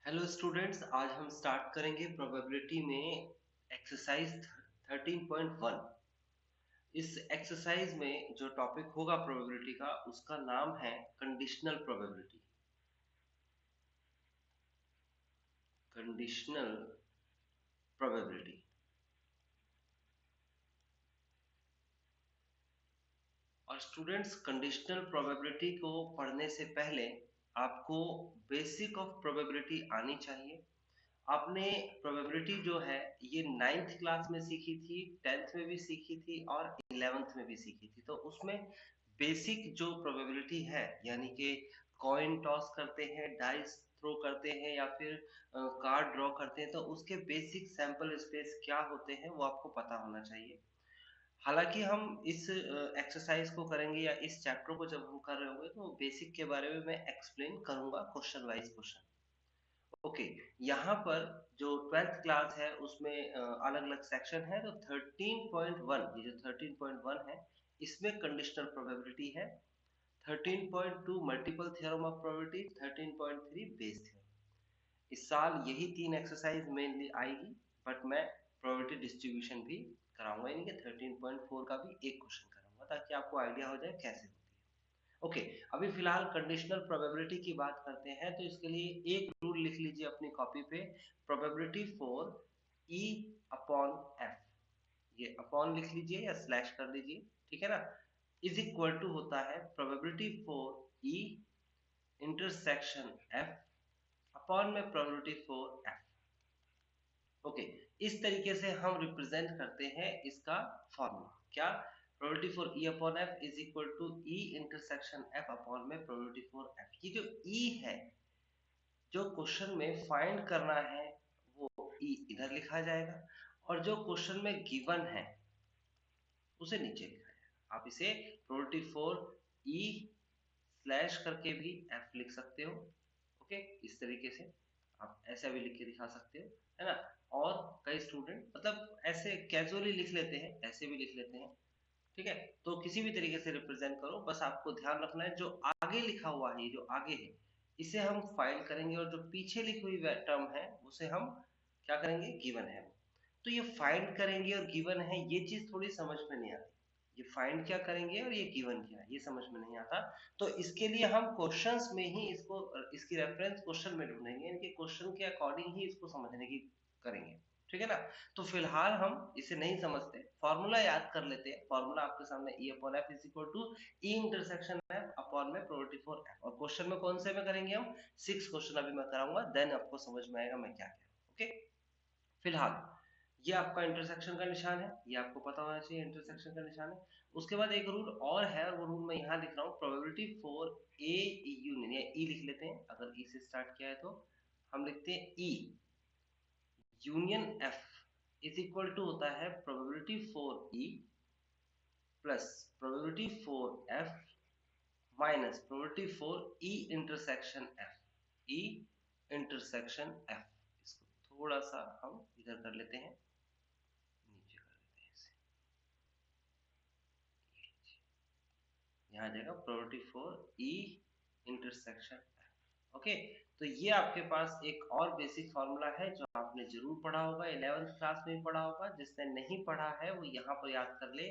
Hello students, आज हम start करेंगे प्रोबेबिलिटी में एक्सरसाइज 13.1। इस एक्सरसाइज में जो टॉपिक होगा प्रोबेबिलिटी का, उसका नाम है कंडीशनल प्रोबेबिलिटी। Conditional probability. और स्टूडेंट्स, कंडीशनल प्रोबेबिलिटी को पढ़ने से पहले आपको बेसिक ऑफ प्रोबेबिलिटी आनी चाहिए। आपने प्रोबेबिलिटी जो है ये 9th क्लास में सीखी थी, 10th में भी सीखी थी और 11th में भी सीखी थी। तो उसमें बेसिक जो प्रोबेबिलिटी है, यानी कि कॉइन टॉस करते हैं, डाइस थ्रो करते हैं या फिर कार्ड ड्रॉ करते हैं, तो उसके बेसिक सैंपल स्पेस क्या होते हैं वो आपको पता होना चाहिए। हालांकि हम इस एक्सरसाइज को करेंगे या इस चैप्टर को जब हम कर रहे होंगे तो बेसिक के बारे में मैं एक्सप्लेन करूंगा क्वेश्चन वाइज क्वेश्चन। ओके, यहाँ पर जो 12th क्लास है उसमें अलग अलग सेक्शन है। तो 13.1, ये जो 13.1 है इसमें कंडीशनल प्रोबेबिलिटी है। 13.2 multiple theorem of probability, 13.3 Bayes theorem. इस साल यही तीन एक्सरसाइज मेनली आएगी, बट मैं प्रोबेबिलिटी डिस्ट्रीब्यूशन भी कराऊंगा, यानी कि 13.4 का भी एक क्वेश्चन कराऊंगा ताकि आपको आइडिया हो जाए कैसे होती है। ओके, अभी फिलहाल कंडीशनल प्रोबेबिलिटी की बात करते हैं, तो इसके लिए एक रूल लिख लीजिए अपनी कॉपी पे। Probability for E upon F, ये अपॉन लिख लीजिए या स्लैश कर लीजिए, ठीक है ना। इज इक्वल टू होता है probability for E intersection F upon में प्रोबेबिलिटी फॉर एफ। ओके, इस तरीके से हम रिप्रेजेंट करते हैं इसका फॉर्मूला। क्या? Probability for E upon F is equal to E intersection F upon में प्रोबेबिलिटी फॉर एफ। ये जो ई है, जो क्वेश्चन में फाइंड करना है, वो ई इधर लिखा जाएगा, और जो क्वेश्चन में गिवन है उसे नीचे लिखा जाएगा। आप इसे प्रोबेबिलिटी फॉर ई स्लैश करके भी एफ लिख सकते हो। ओके, इस तरीके से आप ऐसा भी लिख के दिखा सकते हो, है ना। और कई स्टूडेंट मतलब ऐसे कैजुअली लिख लेते हैं, ऐसे भी लिख लेते हैं, ठीक है। तो किसी भी तरीके से रिप्रेजेंट करो, बस आपको ध्यान रखना है जो आगे लिखा हुआ है, जो आगे है इसे हम फाइंड करेंगे, और जो पीछे लिखी हुई टर्म है उसे हम क्या करेंगे, गिवन है। तो ये फाइंड करेंगे और गिवन है, ये चीज थोड़ी समझ में नहीं आती। ये फाइंड क्या करेंगे और ये गिवन क्या है, ये समझ में नहीं आता। तो इसके लिए हम क्वेश्चंस में ही इसको, इसकी रेफरेंस क्वेश्चन में ढूंढेंगे, यानी कि क्वेश्चन के अकॉर्डिंग ही इसको समझने की करेंगे, ठीक है ना। तो फिलहाल हम इसे नहीं समझते, फॉर्मूला याद कर लेते हैं। फॉर्मूला आपके सामने E upon F is equal to E intersection F upon में प्रोबेबिलिटी फॉर एफ। और क्वेश्चन में कौन से में करेंगे हम? 6 क्वेश्चन अभी मैं कराऊंगा, देन आपको समझ में आएगा मैं क्या कह रहा हूँ। ओके, फिलहाल ये आपका इंटरसेक्शन का निशान है, ये आपको पता होना चाहिए इंटरसेक्शन का निशान है। उसके बाद एक रूल और है, और वो रूल मैं यहाँ लिख रहा हूँ, प्रोबेबिलिटी फॉर ए यूनियन, या ई लिख लेते हैं, अगर ई से स्टार्ट किया है तो हम लिखते हैं E union F is equal to होता है probability for E plus probability for F minus probability for E intersection F. E intersection F, इसको थोड़ा सा हम इधर कर लेते हैं, नीचे कर लेते हैं इसे, यहाँ आ जाएगा probability for E intersection F. Okay, तो ये आपके पास एक और बेसिक फॉर्मूला है जो आपने जरूर पढ़ा होगा, 11th क्लास में भी पढ़ा होगा। जिसने नहीं पढ़ा है वो यहाँ पर याद कर ले,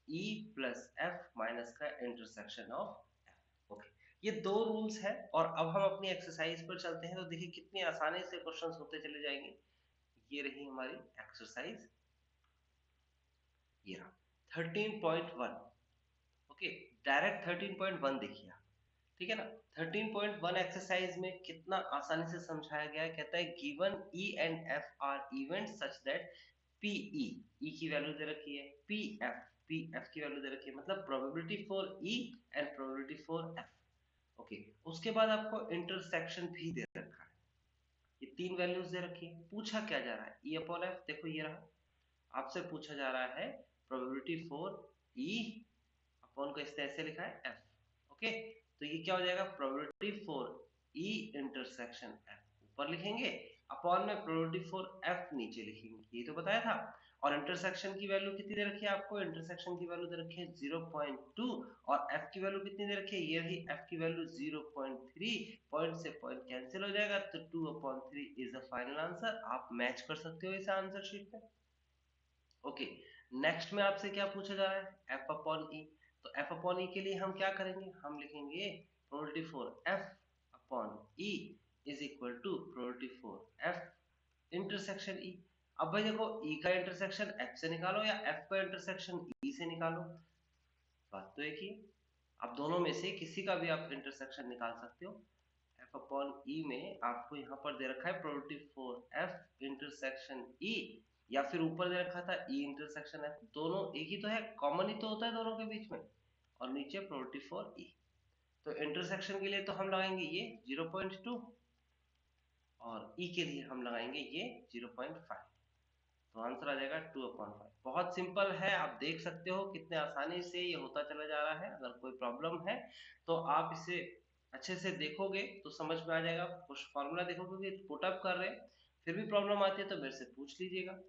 ई प्लस एफ माइनस का इंटरसेक्शन ऑफ एफ। ओके, ये दो रूल्स है, और अब हम अपनी एक्सरसाइज पर चलते हैं। तो देखिए कितनी आसानी से क्वेश्चंस होते चले जाएंगे। ये रही हमारी एक्सरसाइज, ये रहा 13.1। ओके, डायरेक्ट 13.1 देखिए आप, ठीक है ना। 13.1 एक्सरसाइज में कितना आसानी से समझाया गया है। कहता है given E and F R event such that P E की वैल्यू दे रखी है, पी एफ की वैल्यू दे रखी है, मतलब probability for E and probability for F. Okay, उसके बाद आपको इंटरसेक्शन भी दे रखा है, ये तीन वैल्यूज दे रखी है। पूछा क्या जा रहा है, ई अपॉन एफ, देखो ये रहा। आपसे पूछा जा रहा है प्रोबेबिलिटी फॉर ई अपॉन को इसने ऐसे लिखा है एफ। ओके, तो ये क्या हो जाएगा, probability for E intersection F ऊपर लिखेंगे, अपॉन में प्रोबेबिलिटी फॉर एफ नीचे लिखेंगे, ये तो बताया था। और इंटरसेक्शन की वैल्यू कितनी दे रखी है आपको, इंटरसेक्शन की वैल्यू दे रखी है 0.2 और एफ की वैल्यू कितनी दे रखी है, ये रही एफ की वैल्यू 0.3, पॉइंट से पॉइंट कैंसिल हो जाएगा तो 2/3 इज द फाइनल आंसर। आप मैच कर सकते हो इस आंसर शीट में। ओके, नेक्स्ट में आपसे क्या पूछा जा रहा है, एफ अपॉन ई। तो एफ अपॉन ई के लिए हम क्या करेंगे, हम लिखेंगे probability for F upon E is equal to probability for F intersection E. अब भाई देखो, ई का इंटरसेक्शन एफ से निकालो या एफ का इंटरसेक्शन ई से निकालो, बात तो एक ही। अब दोनों में से किसी का भी आप इंटरसेक्शन निकाल सकते हो। एफ अपॉन ई में आपको यहाँ पर दे रखा है प्रोबेबिलिटी फॉर एफ इंटरसेक्शन ई, या फिर ऊपर दे रखा था ई इंटरसेक्शन एफ, दोनों एक ही तो है, कॉमन ही तो होता है दोनों के बीच में, और नीचे प्रोबेबिलिटी फॉर ई। तो इंटरसेक्शन के लिए तो हम लगाएंगे ये 0.2 और ई के लिए हम लगाएंगे ये 0.5, तो आंसर आ जाएगा 2/5। बहुत सिंपल है, आप देख सकते हो कितने आसानी से ये होता चला जा रहा है। अगर कोई प्रॉब्लम है तो आप इसे अच्छे से देखोगे तो समझ में आ जाएगा। कुछ फॉर्मूला देखोगे कि पुट अप कर रहे हैं, फिर भी प्रॉब्लम आती है तो मेरे से पूछ लीजिएगा।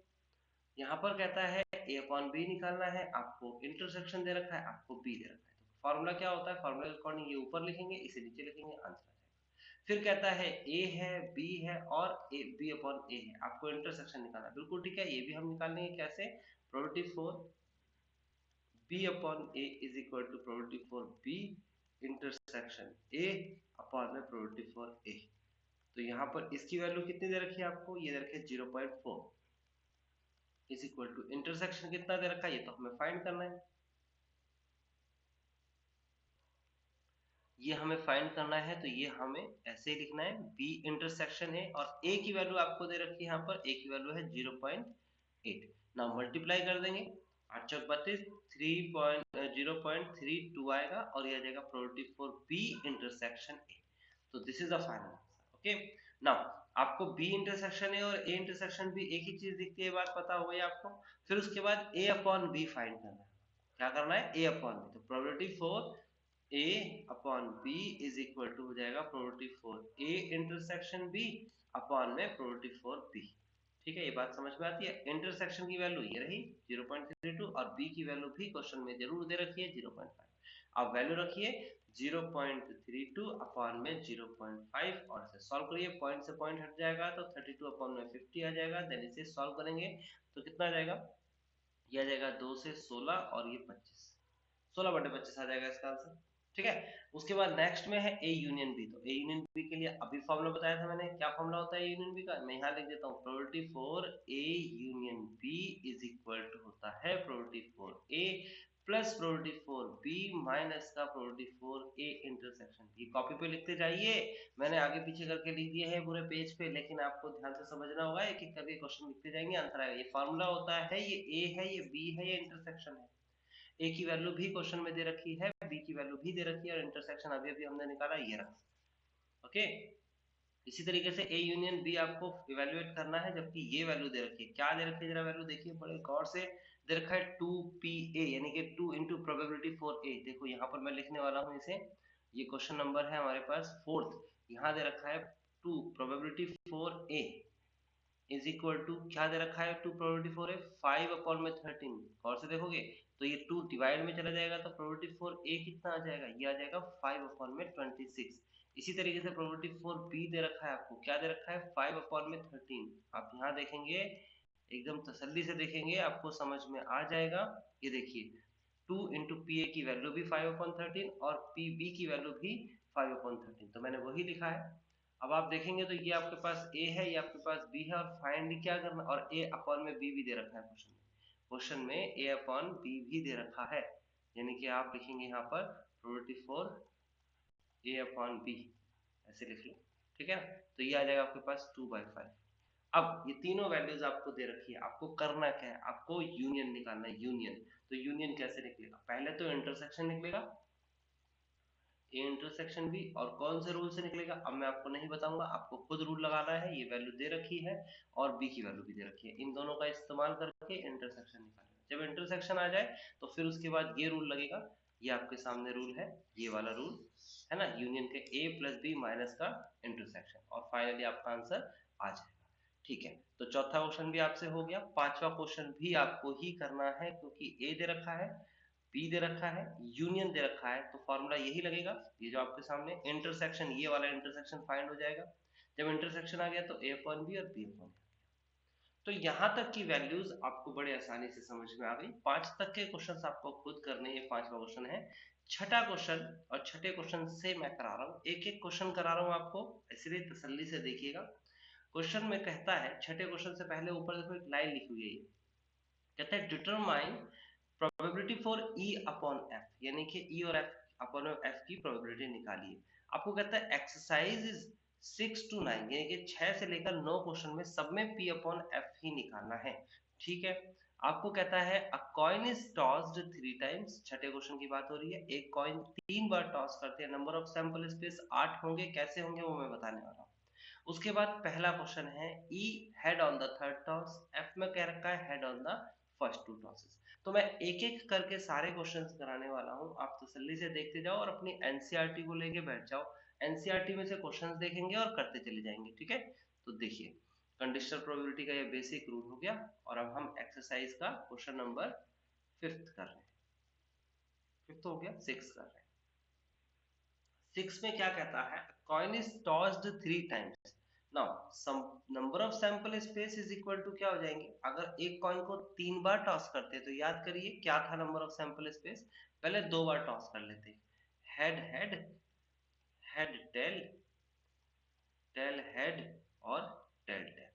यहाँ पर कहता है ए अपॉन बी निकालना है, आपको इंटरसेक्शन दे रखा है, आपको बी दे रखा है। तो फॉर्मूला क्या होता है, फॉर्मूला के अकॉर्डिंग ये ऊपर लिखेंगे, इसे नीचे लिखेंगे, आंसर। फिर कहता है ए है, बी है और ए बी अपॉन ए है, आपको इंटरसेक्शन निकालना है। बिल्कुल ठीक है, ये भी हम निकाल लेंगे कैसे, probability for B upon A is equal to probability for B intersection A upon में प्रोबेबिलिटी फॉर ए। तो यहाँ पर इसकी वैल्यू कितनी दे रखी है आपको, ये दे रखी है 0.4 इज इक्वल टू इंटरसेक्शन कितना दे रखा है, ये तो हमें फाइंड करना है। ये हमें फाइंड करना है, तो ये हमें ऐसे ही लिखना है, बी इंटरसेक्शन है और ए की वैल्यू आपको दे रखी है यहाँ पर, ए की वैल्यू है 0.8। नाउ मल्टीप्लाई कर देंगे, 8 चौक 32, 0.32 आएगा और ये आ जाएगा probability for B intersection A. तो this is the final answer. Okay, now आपको बी इंटरसेक्शन ए और ए इंटरसेक्शन बी एक ही चीज दिखती है, बात पता हो गई आपको। फिर उसके बाद ए अपॉन बी फाइंड करना है, क्या करना है, ए अपॉन बी। तो probability for A upon B is equal to हो जाएगा probability for A intersection B upon में प्रोबेबिलिटी फॉर बी। ठीक है, ये बात समझ में आती है। इंटरसेक्शन की वैल्यू ये रही 0.32 और बी की वैल्यू भी क्वेश्चन में जरूर दे रखी है 0.5। अब वैल्यू रखिए 0.32 अपॉन में 0.5 और इसे सॉल्व करिए, पॉइंट से पॉइंट हट जाएगा तो 32 अपॉन में 50 आ जाएगा। देन इसे सॉल्व करेंगे तो कितना आ जाएगा, ये आ जाएगा 2 से 16 और ये 25, 16/25 आ जाएगा इसका आंसर। ठीक है, उसके बाद नेक्स्ट में है ए यूनियन बी। तो ए यूनियन बी के लिए अभी फॉर्मूला बताया था मैंने, क्या फॉर्मूला होता है ए यूनियन बी का, मैं यहाँ लिख देता हूँ, probability for A union B is equal to होता है probability for A plus probability for B minus का probability for A intersection B. Copy पे लिखते जाइए, मैंने आगे पीछे करके लिख दिए हैं पूरे पेज पे, लेकिन आपको ध्यान से समझना होगा, एक एक करके क्वेश्चन लिखते जाएंगे, आंसर आएगा। ये फॉर्मूला होता है, ये ए है, ये बी है, ये इंटरसेक्शन है। ए की वैल्यू भी क्वेश्चन में दे रखी है, बी की वैल्यू भी दे रखी है और इंटरसेक्शन अभी अभी हमने निकाला ये रहा। ओके, इसी तरीके से ए यूनियन बी आपको इवेल्युएट करना है, जबकि ये वैल्यू दे रखी है, क्या दे रखी है जरा वैल्यू देखिए बड़े गौर से, दे रखा है 2pa यानी कि 2 इंटू प्रोबेबिलिटी फॉर ए। देखो यहाँ पर मैं लिखने वाला हूँ इसे, ये क्वेश्चन नंबर है हमारे पास 4th, यहाँ दे रखा है 2 probability for A is equal to क्या दे रखा है, 2 प्रोबेबिलिटी फॉर ए 5 अपॉन में 13। और से देखोगे तो ये 2 डिवाइड में चला जाएगा तो प्रोबेबिलिटी फॉर ए कितना आ जाएगा, ये आ जाएगा 5 अपॉन में 26। इसी तरीके से प्रोबेबिलिटी फॉर बी दे रखा है आपको, क्या दे रखा है 5 अपॉन में 13। आप यहाँ देखेंगे, एकदम तसल्ली से देखेंगे, आपको समझ में आ जाएगा। ये देखिए 2 इंटू पी ए की वैल्यू भी 5/13 और पी बी की वैल्यू भी 5/13, तो मैंने वही लिखा है। अब आप देखेंगे तो ये आपके पास ए है, ये आपके पास बी है, और फाइंड क्या करना, और ए अपॉन में बी भी दे रखा है क्वेश्चन में, क्वेश्चन में ए अपॉन बी भी दे रखा है, यानी कि आप लिखेंगे यहाँ पर probability for A upon B, ऐसे लिख लो। ठीक है, तो ये आ जाएगा आपके पास 2/5। अब ये तीनों वैल्यूज आपको दे रखी है, आपको करना क्या है, आपको यूनियन निकालना है, यूनियन। तो यूनियन कैसे निकलेगा, पहले तो इंटरसेक्शन निकलेगा ए इंटरसेक्शन बी, और कौन से रूल से निकलेगा अब मैं आपको नहीं बताऊंगा, आपको खुद रूल लगाना है। ये वैल्यू दे रखी है और बी की वैल्यू भी दे रखी है, इन दोनों का इस्तेमाल करके इंटरसेक्शन निकालेगा। जब इंटरसेक्शन आ जाए तो फिर उसके बाद ये रूल लगेगा, ये आपके सामने रूल है, ये वाला रूल है ना, यूनियन के ए प्लस बी माइनस का इंटरसेक्शन, और फाइनली आपका आंसर आ जाएगा। ठीक है, तो चौथा क्वेश्चन भी आपसे हो गया। पांचवा क्वेश्चन भी आपको ही करना है क्योंकि ए दे रखा है, बी दे रखा है, यूनियन दे रखा है, तो फॉर्मूला यही लगेगा। ये जो आपके सामने इंटरसेक्शन, ये वाला इंटरसेक्शन फाइंड हो जाएगा। जब इंटरसेक्शन आ गया तो ए अपॉन बी और बी अपॉन, तो यहां तक की वैल्यूज आपको बड़े आसानी से समझ में आ गई। 5 तक के क्वेश्चंस आपको खुद करने, ये पांचवा क्वेश्चन है। छठा क्वेश्चन और छठे क्वेश्चन से मैं करा रहा हूँ, एक एक क्वेश्चन करा रहा हूँ आपको, इसलिए तसल्ली से देखिएगा। क्वेश्चन में कहता है, छठे क्वेश्चन से पहले ऊपर देखो एक लाइन लिखी हुई है, कहता है determine probability for E upon F, यानी कि ई और एफ अपॉन एफ की प्रोबेबिलिटी निकालिए। आपको कहता है एक्सरसाइज इज 6 to 9, यानी कि 6 से लेकर 9 क्वेश्चन में सब में पी अपॉन एफ ही निकालना है। ठीक है, आपको कहता है अ कॉइन इज टॉस्ड 3 टाइम्स, छठे क्वेश्चन की बात हो रही है, एक कॉइन 3 बार टॉस करते हैं, नंबर ऑफ सैंपल स्पेस 8 होंगे, कैसे होंगे वो मैं बताने वाला हूँ। उसके बाद पहला क्वेश्चन है E head on the third toss, F में कह रखा है head on the first 2 tosses. तो मैं एक एक करके सारे क्वेश्चंस कराने वाला हूं, आप तसल्ली से देखते जाओ और अपनी एनसीईआरटी को लेके बैठ जाओ। एनसीईआरटी में से क्वेश्चंस देखेंगे और करते चले जाएंगे, ठीक है। तो देखिए, कंडीशनल प्रोबेबिलिटी का ये बेसिक रूल हो गया, और अब हम एक्सरसाइज का क्वेश्चन नंबर 5th कर रहे हैं। 5th हो गया, 6 कर रहे हैं। 6 में क्या कहता है, coin is tossed 3 times, now some number of sample space is equal to क्या हो जाएंगे, अगर एक कॉइन को 3 बार टॉस करते हैं तो याद करिए क्या था नंबर ऑफ सैंपल स्पेस, पहले 2 बार टॉस कर लेते, head head, head tail, tail head और टेल टेल।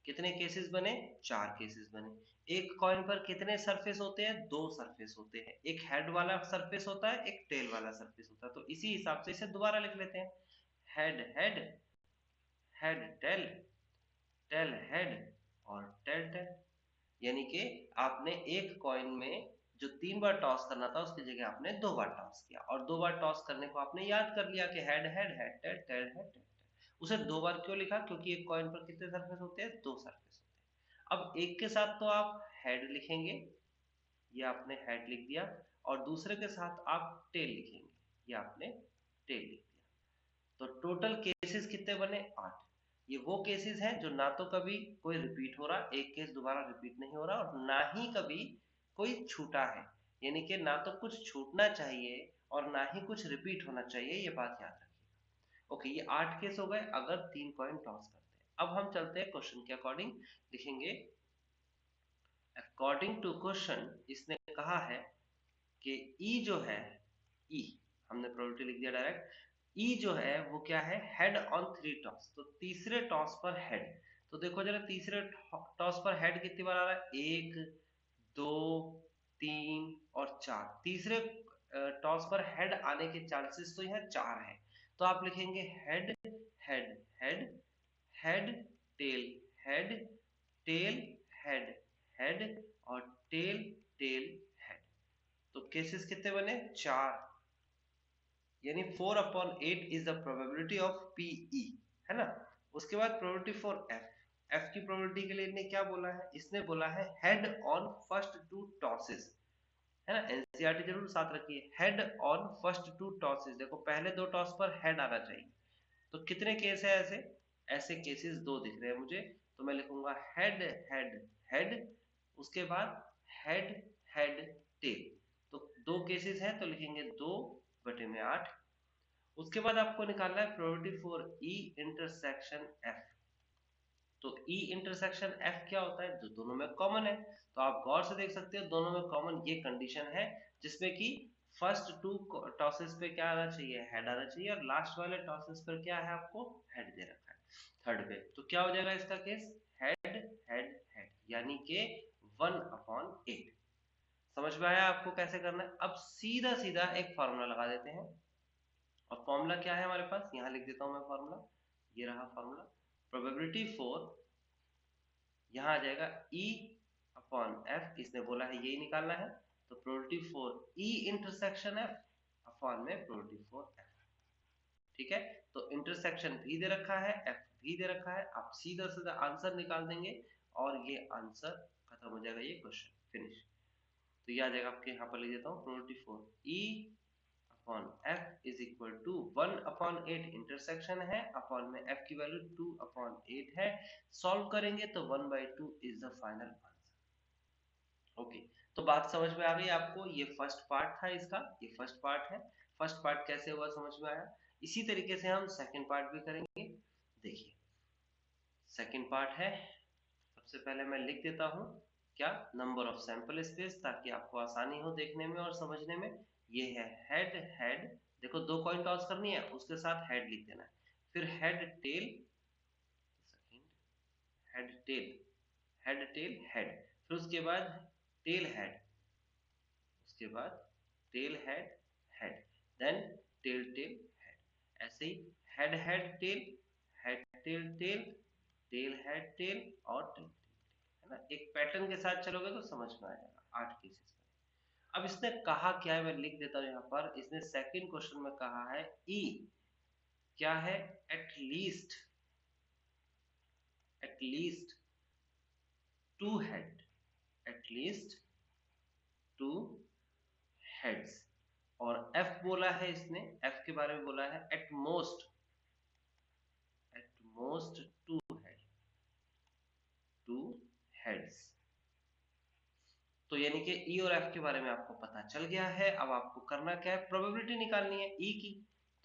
कितने केसेस बने, 4 केसेस बने। एक कॉइन पर कितने सरफेस होते हैं, 2 सरफेस होते हैं, एक हेड वाला सरफेस होता है, एक टेल वाला सरफेस होता है, तो इसी हिसाब से इसे दोबारा लिख लेते हैं, head head, head tail, tail head और टेल टेल। यानी कि आपने एक कॉइन में जो 3 बार टॉस करना था उसकी जगह आपने 2 बार टॉस किया, और 2 बार टॉस करने को आपने याद कर लिया कि head head, head tail, tail head, tail tail. उसे 2 बार क्यों लिखा, क्योंकि एक कॉइन पर कितने सरफेस होते हैं, 2 सरफेस होते हैं। अब एक के साथ तो आप हेड लिखेंगे, ये आपने हेड लिख दिया, और दूसरे के साथ आप टेल लिखेंगे, ये आपने टेल लिख दिया। तो टोटल केसेस कितने बने, 8। ये वो केसेस हैं जो ना तो कभी कोई रिपीट हो रहा, एक केस दोबारा रिपीट नहीं हो रहा, और ना ही कभी कोई छूटा है, यानी कि ना तो कुछ छूटना चाहिए और ना ही कुछ रिपीट होना चाहिए, ये बात याद रखिएगा। ओके, ये 8 केस हो गए अगर 3 कॉइन टॉस करते हैं। अब हम चलते हैं क्वेश्चन के अकॉर्डिंग, लिखेंगे अकॉर्डिंग टू क्वेश्चन, इसने कहा है कि ई जो है, ई हमने प्रोबेबिलिटी लिख दिया डायरेक्ट, ई जो है वो क्या है, हेड ऑन 3 टॉस, तो तीसरे टॉस पर हेड। तो देखो जरा तीसरे टॉस पर हेड कितनी बार आ रहा है, 1 2 3 और 4, तीसरे टॉस पर हेड आने के चांसेस तो यहाँ 4 है। तो आप लिखेंगे head head head, head tail, head tail, head head और टेल टेल हेड। तो केसेस कितने बने, 4, यानी 4/8 is the probability of P E, है ना। उसके बाद प्रोबेबिलिटी फॉर एफ, एफ की प्रोबेबिलिटी के लिए इन्हें क्या बोला है, इसने बोला है हेड ऑन फर्स्ट 2 टॉसेस, है ना। एनसीईआरटी जरूर साथ रखिए, हेड ऑन फर्स्ट 2 टॉसेस, देखो पहले 2 टॉस पर हेड आना चाहिए। तो कितने केस है ऐसे, ऐसे केसेस 2 दिख रहे हैं मुझे, तो मैं लिखूंगा हेड हेड हेड, उसके बाद हेड हेड टेल। तो 2 केसेस हैं तो लिखेंगे 2/8। उसके बाद आपको निकालना है probability for E intersection F. तो ई इंटरसेक्शन एफ क्या होता है, जो दोनों में कॉमन है। तो आप गौर से देख सकते हो दोनों में कॉमन ये कंडीशन है, जिसमें कि फर्स्ट 2 टॉसेस पे क्या आना चाहिए, हेड आना चाहिए, और लास्ट वाले टॉसेस पर क्या है, आपको हेड दे रखा है थर्ड पे। तो क्या हो जाएगा इसका केस, हेड हेड हेड, यानी कि 1/8। समझ में आया आपको कैसे करना है। अब सीधा सीधा एक फॉर्मूला लगा देते हैं, और फॉर्मूला क्या है हमारे पास, यहां लिख देता हूं मैं फॉर्मूला, ये रहा फॉर्मूला। प्रोबेबिलिटी फॉर, यहां आ जाएगा ई अपॉन एफ, इसने बोला है यही निकालना है, तो probability for E intersection F upon में प्रोबेबिलिटी फॉर एफ। ठीक है, तो इंटरसेक्शन भी दे रखा है, एफ भी दे रखा है, आप सीधा सीधा आंसर निकाल देंगे और ये आंसर खत्म हो जाएगा, ये क्वेश्चन फिनिश। तो ये आ जाएगा आपके, यहाँ पर लिख देता हूँ probability for E upon F is equal to 1/8 intersection है, अपॉन में एफ की वैल्यू 2/8 है। सॉल्व करेंगे तो 1/2 is the final answer. Okay, तो बात समझ में आ गई आपको। ये फर्स्ट पार्ट था इसका, ये फर्स्ट पार्ट है। फर्स्ट पार्ट कैसे हुआ समझ में आया। इसी तरीके से हम सेकंड पार्ट भी करेंगे। देखिए सेकंड पार्ट है, सबसे पहले मैं लिख देता हूं क्या, नंबर ऑफ सैंपल स्पेस, ताकि आपको आसानी हो देखने में और समझने में। ये है हेड हेड, देखो 2 कॉइन टॉस करनी है, उसके साथ हेड लिख देना है। फिर head tail, head tail, head tail head, फिर उसके बाद टेल हेड, उसके बाद tail head head, then tail tail head, ऐसे ही head head tail, head tail tail, tail head tail और टेल, है ना। एक पैटर्न के साथ चलोगे तो समझ में आ जाएगा। 8 केसेस में। अब इसने कहा क्या है, मैं लिख देता हूं यहाँ पर। इसने सेकंड क्वेश्चन में कहा है ई क्या है, at least, at least 2 head, at least 2 heads. और एफ बोला है इसने, एफ के बारे में बोला है at most, at most 2 head, 2 heads. तो यानी कि ई और एफ के बारे में आपको पता चल गया है। अब आपको करना क्या है, प्रोबेबिलिटी निकालनी है ई की।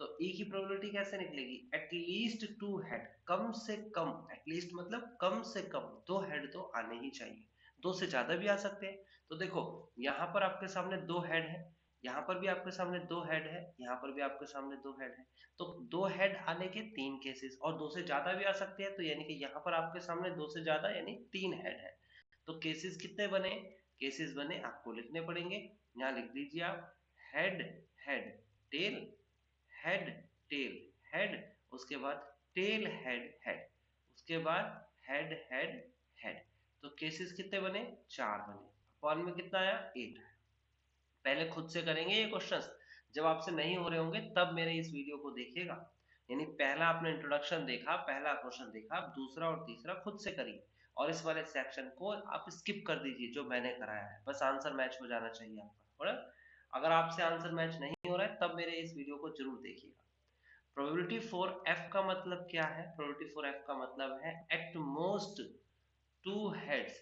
तो ई की प्रोबेबिलिटी कैसे निकलेगी, एटलीस्ट 2 हेड, कम से कम, एटलीस्ट मतलब कम से कम 2 हेड तो आने ही चाहिए। 2 से ज्यादा भी आ सकते हैं। तो देखो यहाँ पर आपके सामने 2 हेड है, यहाँ पर भी आपके सामने 2 हेड है, यहाँ पर भी आपके सामने 2 हेड है। तो 2 हेड आने के 3 केसेस, और 2 से ज्यादा भी आ सकते हैं। तो यानी कि यहाँ पर आपके सामने 2 से ज्यादा यानी 3 हेड है। तो केसेस कितने बने, केसेस बने आपको लिखने पड़ेंगे। यहाँ लिख दीजिए आप, head head tail, head tail head, उसके बाद टेल हेड हेड, उसके बाद हेड हेड हेड। तो केसेस कितने बने, 4 बने। अपॉन में कितना आया, 8। पहले खुद से करेंगे ये क्वेश्चंस, जब आपसे नहीं हो रहे होंगे तब मेरे इस वीडियो को देखिएगा। यानी पहला आपने इंट्रोडक्शन देखा, पहला क्वेश्चन देखा, अब दूसरा और तीसरा खुद से करिए। और इस वाले सेक्शन को आप स्किप कर दीजिए जो मैंने कराया है, बस आंसर मैच हो जाना चाहिए आपका। और अगर आपसे आंसर मैच नहीं हो रहा है तब मेरे इस वीडियो को जरूर देखिएगा। प्रोबेबिलिटी फॉर एफ का मतलब क्या है, प्रोबेबिलिटी फॉर एफ का मतलब है at most 2 heads.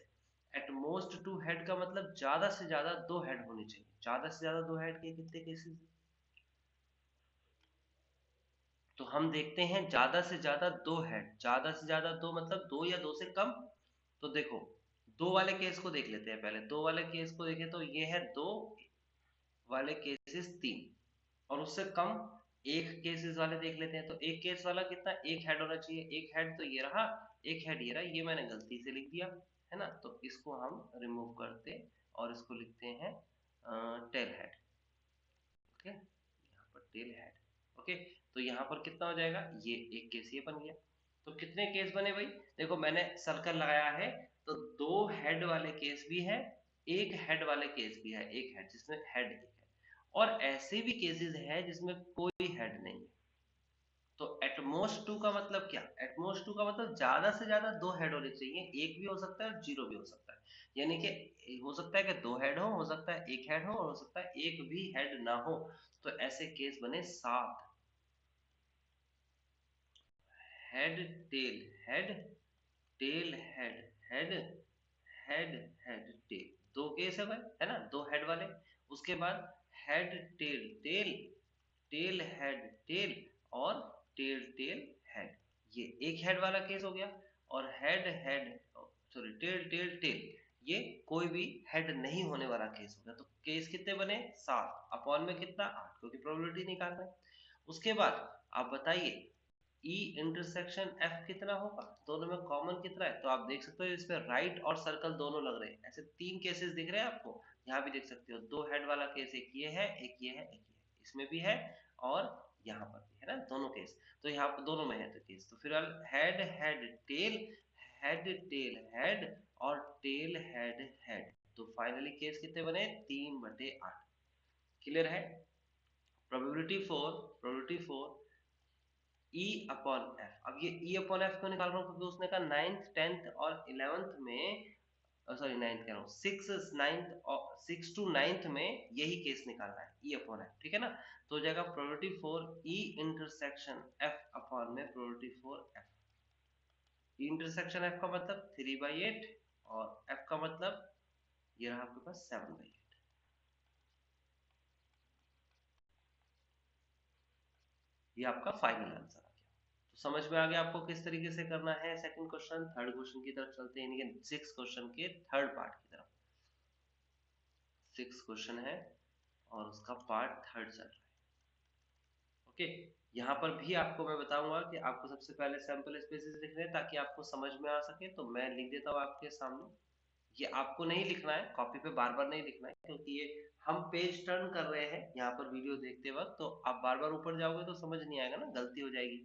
At most 2 head का मतलब ज्यादा से ज्यादा 2 हेड होने चाहिए। ज्यादा से ज्यादा 2 हेड के कितने केसेस, तो हम देखते हैं ज्यादा से ज्यादा 2 हेड, ज्यादा से ज्यादा 2 मतलब 2 या 2 से कम। तो देखो 2 वाले केस को देख लेते हैं पहले। 2 वाले केस को देखें तो ये है 2 वाले केसेस 3, और उससे कम एक केसेस वाले देख लेते हैं। तो एक केस वाला कितना, एक हेड होना चाहिए। एक हेड तो ये रहा, एक हेड ये रहा, ये मैंने गलती से लिख दिया है ना। तो इसको हम रिमूव करते और इसको लिखते हैं टेल हेड। ओके, यहाँ पर टेल हेड। ओके, तो यहाँ पर कितना हो जाएगा, ये एक केस ये बन गया। तो कितने केस बने भाई, देखो मैंने सर्कल लगाया है। तो 2 हेड वाले केस भी है, एक हेड वाले केस भी है, एक हेड जिसमें हेड एक है, और ऐसे भी केसेस है जिसमें कोई हेड नहीं है। तो एटमोस्ट 2 का मतलब क्या, एटमोस्ट 2 का मतलब ज्यादा से ज्यादा 2 हेड होने चाहिए। एक भी हो सकता है और 0 भी हो सकता है। यानी कि हो सकता है कि 2 हेड हो सकता है 1 हेड हो, और हो सकता है एक भी हेड ना हो। तो ऐसे केस बने 7, head tail head, tail head head, head head tail, 2 case है भाई, है ना, 2 हेड वाले। उसके बाद head tail tail, tail head tail, और टेल टेल हेड, ये एक हेड वाला केस हो गया। और head head, sorry tail tail tail, ये कोई भी हेड नहीं होने वाला केस हो गया। तो केस कितने बने, 7, अपॉन में कितना, 8, क्योंकि प्रोबेबिलिटी निकालना है। उसके बाद आप बताइए ई इंटरसेक्शन एफ कितना होगा, दोनों में कॉमन कितना है। तो आप देख सकते हो इसमें राइट और सर्कल दोनों लग रहे हैं। ऐसे 3 केसेस दिख रहे हैं आपको। यहाँ भी देख सकते हो 2 हेड वाला केस, एक ये है, एक ये है, एक ये है, इसमें भी है, और यहाँ पर भी है ना, दोनों केस। तो यहाँ पर दोनों में है तो केस, तो फिर head head tail, head tail head, और टेल हेड हेड। तो फाइनली केस कितने बने, 3/8। क्लियर है। Probability for E upon F. अब ये ई अपॉन एफ क्यों निकाल रहा हूँ, क्योंकि उसने कहा 9th 10th और 11th में सॉरी नाइन्थ कह रहा हूँ, 6 टू 9th में यही केस निकालना है, ई अपॉन एफ, ठीक है ना। तो हो जाएगा probability for E intersection F upon में probability for F. E intersection F का मतलब 3/8 और एफ का मतलब ये रहा आपके पास 7/8। ये आपका फाइनल आंसर आ गया। तो समझ में आ गया आपको किस तरीके से करना है सेकंड क्वेश्चन। थर्ड क्वेश्चन की तरफ चलते हैं, यानी कि 6 क्वेश्चन के थर्ड पार्ट की तरफ। 6 क्वेश्चन है और उसका पार्ट थर्ड चल रहा है। ओके, यहाँ पर भी आपको मैं बताऊंगा कि आपको सबसे पहले सैंपल स्पेसिस लिखने हैं ताकि आपको समझ में आ सके। तो मैं लिख देता हूँ आपके सामने। ये आपको नहीं लिखना है कॉपी पे, बार बार नहीं लिखना है, क्योंकि ये हम पेज टर्न कर रहे हैं यहाँ पर वीडियो देखते वक्त। तो आप बार बार ऊपर जाओगे तो समझ नहीं आएगा ना, गलती हो जाएगी,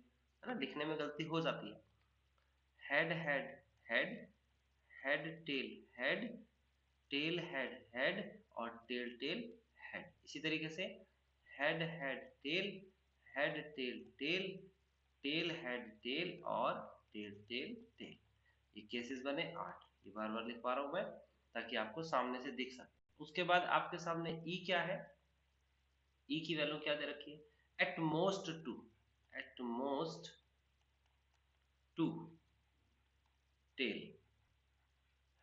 है ना, लिखने में गलती हो जाती है। Head head head, head tail head, tail head head और टेल टेल हेड। इसी तरीके से head head tail, head tail tail, tail head tail और टेल टेल टेल। ये केसेस बने 8। ये बार बार लिख पा रहा हूं मैं ताकि आपको सामने से दिख सके। उसके बाद आपके सामने ई क्या है, ई की वैल्यू क्या दे रखी है, at most two, at most two tail,